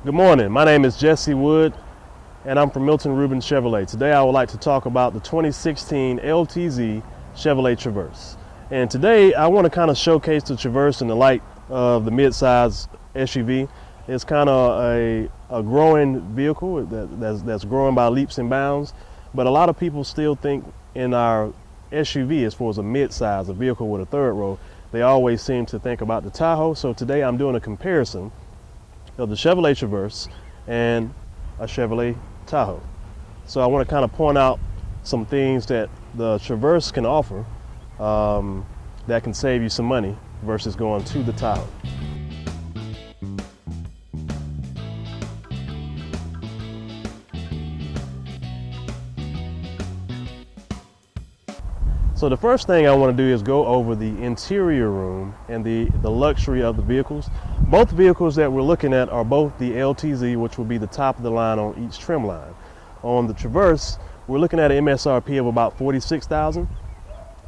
Good morning, my name is Jesse Wood and I'm from Milton, Ruben Chevrolet. Today I would like to talk about the 2016 LTZ Chevrolet Traverse. And today I want to kind of showcase the Traverse in the light of the mid-size SUV. It's kind of a growing vehicle that's growing by leaps and bounds, but a lot of people still think in our SUV, as far as a mid-size, a vehicle with a third row, they always seem to think about the Tahoe. So today I'm doing a comparison of the Chevrolet Traverse and a Chevrolet Tahoe. So I want to kind of point out some things that the Traverse can offer that can save you some money versus going to the Tahoe. So the first thing I want to do is go over the interior room and the luxury of the vehicles. Both vehicles that we're looking at are both the LTZ, which will be the top of the line on each trim line. On the Traverse, we're looking at an MSRP of about $46,000.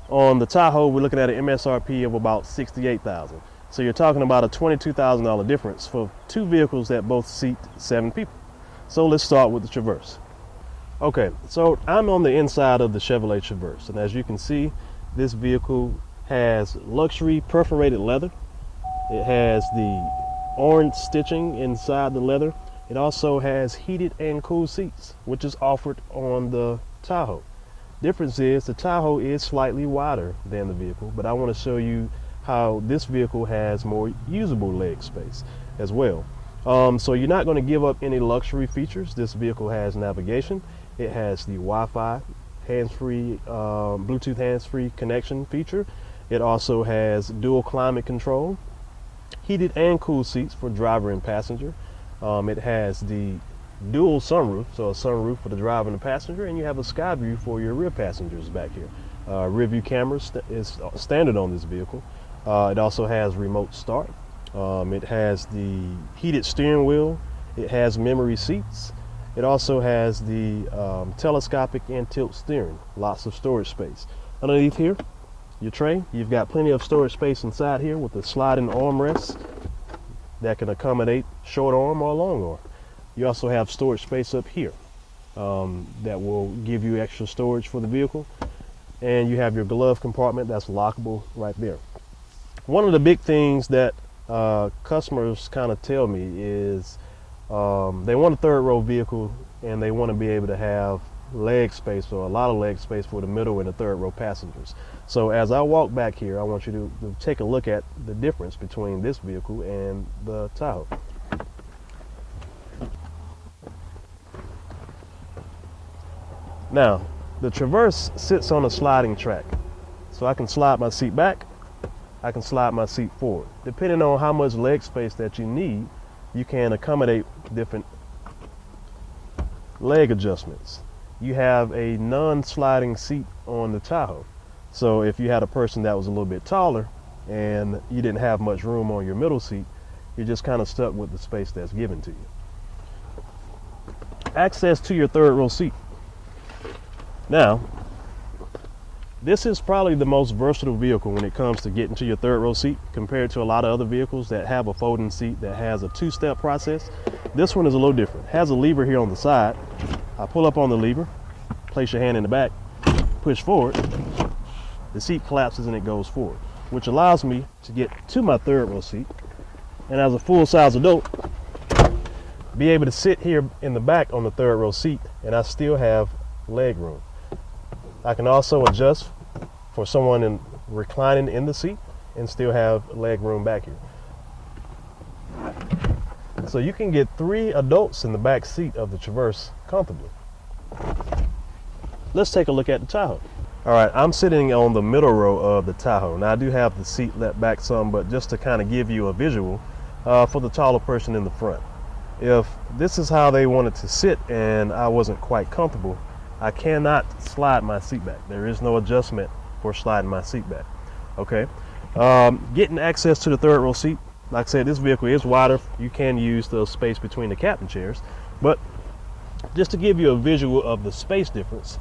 On the Tahoe, we're looking at an MSRP of about $68,000. So you're talking about a $22,000 difference for two vehicles that both seat 7 people. So let's start with the Traverse. Okay, so I'm on the inside of the Chevrolet Traverse, and as you can see, this vehicle has luxury perforated leather. It has the orange stitching inside the leather. It also has heated and cooled seats, which is offered on the Tahoe. Difference is the Tahoe is slightly wider than the vehicle, but I want to show you how this vehicle has more usable leg space as well. So you're not going to give up any luxury features. This vehicle has navigation. It has the Wi-Fi, hands-free, Bluetooth hands-free connection feature. It also has dual climate control, heated and cooled seats for driver and passenger. It has the dual sunroof, so a sunroof for the driver and the passenger, and you have a sky view for your rear passengers back here. Rear view camera is standard on this vehicle. It also has remote start. It has the heated steering wheel. It has memory seats. It also has the telescopic and tilt steering, lots of storage space. Underneath here, your tray, you've got plenty of storage space inside here with the sliding armrests that can accommodate short arm or long arm. You also have storage space up here that will give you extra storage for the vehicle. And you have your glove compartment that's lockable right there. One of the big things that customers kind of tell me is they want a third row vehicle and they want to be able to have leg space, or a lot of leg space, for the middle and the third row passengers. So as I walk back here, I want you to take a look at the difference between this vehicle and the Tahoe. Now, the Traverse sits on a sliding track. So I can slide my seat back, I can slide my seat forward. Depending on how much leg space that you need, you can accommodate different leg adjustments. You have a non-sliding seat on the Tahoe. So if you had a person that was a little bit taller and you didn't have much room on your middle seat, you're just kind of stuck with the space that's given to you. Access to your third row seat. Now, this is probably the most versatile vehicle when it comes to getting to your third row seat compared to a lot of other vehicles that have a folding seat that has a two-step process. This one is a little different. It has a lever here on the side. I pull up on the lever, place your hand in the back, push forward. The seat collapses and it goes forward, which allows me to get to my third row seat. And as a full-size adult, be able to sit here in the back on the third row seat, and I still have leg room. I can also adjust for someone reclining in the seat and still have leg room back here. So you can get 3 adults in the back seat of the Traverse comfortably. Let's take a look at the Tahoe. All right, I'm sitting on the middle row of the Tahoe. Now I do have the seat let back some, but just to kind of give you a visual for the taller person in the front. If this is how they wanted to sit and I wasn't quite comfortable, I cannot slide my seat back. There is no adjustment for sliding my seat back. Okay, getting access to the third row seat. Like I said, this vehicle is wider. You can use the space between the captain chairs, but just to give you a visual of the space difference.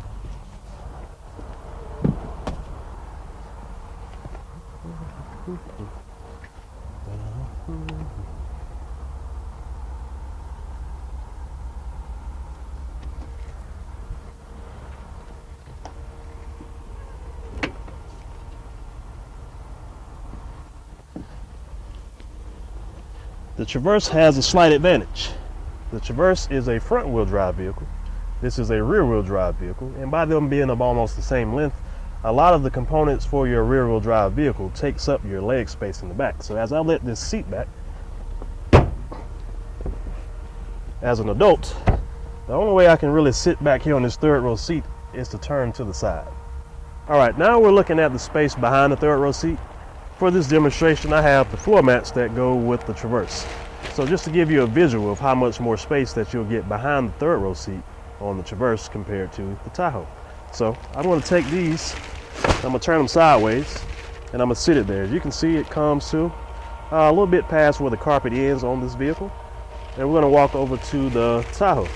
The Traverse has a slight advantage. The Traverse is a front-wheel drive vehicle. This is a rear-wheel drive vehicle, and by them being of almost the same length, a lot of the components for your rear-wheel drive vehicle takes up your leg space in the back. So as I let this seat back, as an adult, the only way I can really sit back here on this third row seat is to turn to the side. All right, now we're looking at the space behind the third row seat. For this demonstration, I have the floor mats that go with the Traverse. So just to give you a visual of how much more space that you'll get behind the third row seat on the Traverse compared to the Tahoe. So I'm going to take these, I'm going to turn them sideways, and I'm going to sit it there. As you can see, it comes to a little bit past where the carpet ends on this vehicle. And we're going to walk over to the Tahoe.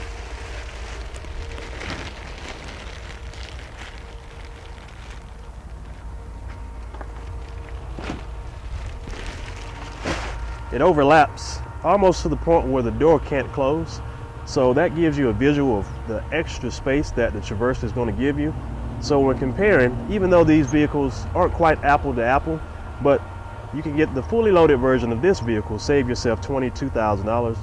It overlaps almost to the point where the door can't close. So that gives you a visual of the extra space that the Traverse is going to give you. So when comparing, even though these vehicles aren't quite apple to apple, but you can get the fully loaded version of this vehicle, save yourself $22,000,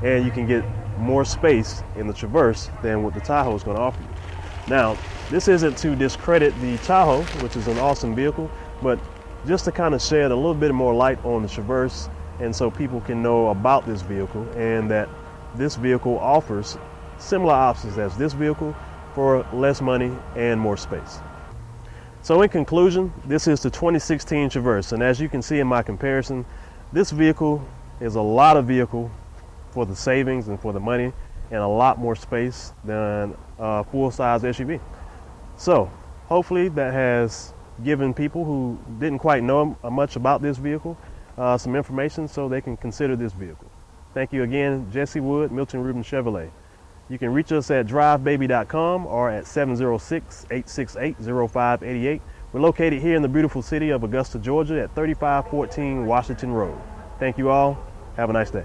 and you can get more space in the Traverse than what the Tahoe is going to offer you. Now, this isn't to discredit the Tahoe, which is an awesome vehicle, but just to kind of shed a little bit more light on the Traverse, and so people can know about this vehicle and that this vehicle offers similar options as this vehicle for less money and more space. So in conclusion, this is the 2016 Traverse, and as you can see in my comparison, this vehicle is a lot of vehicle for the savings and for the money and a lot more space than a full-size SUV. So hopefully that has given people who didn't quite know much about this vehicle some information so they can consider this vehicle. Thank you again, Jesse Wood, Milton Ruben Chevrolet. You can reach us at drivebaby.com or at 706-868-0588. We're located here in the beautiful city of Augusta, Georgia at 3514 Washington Road. Thank you all. Have a nice day.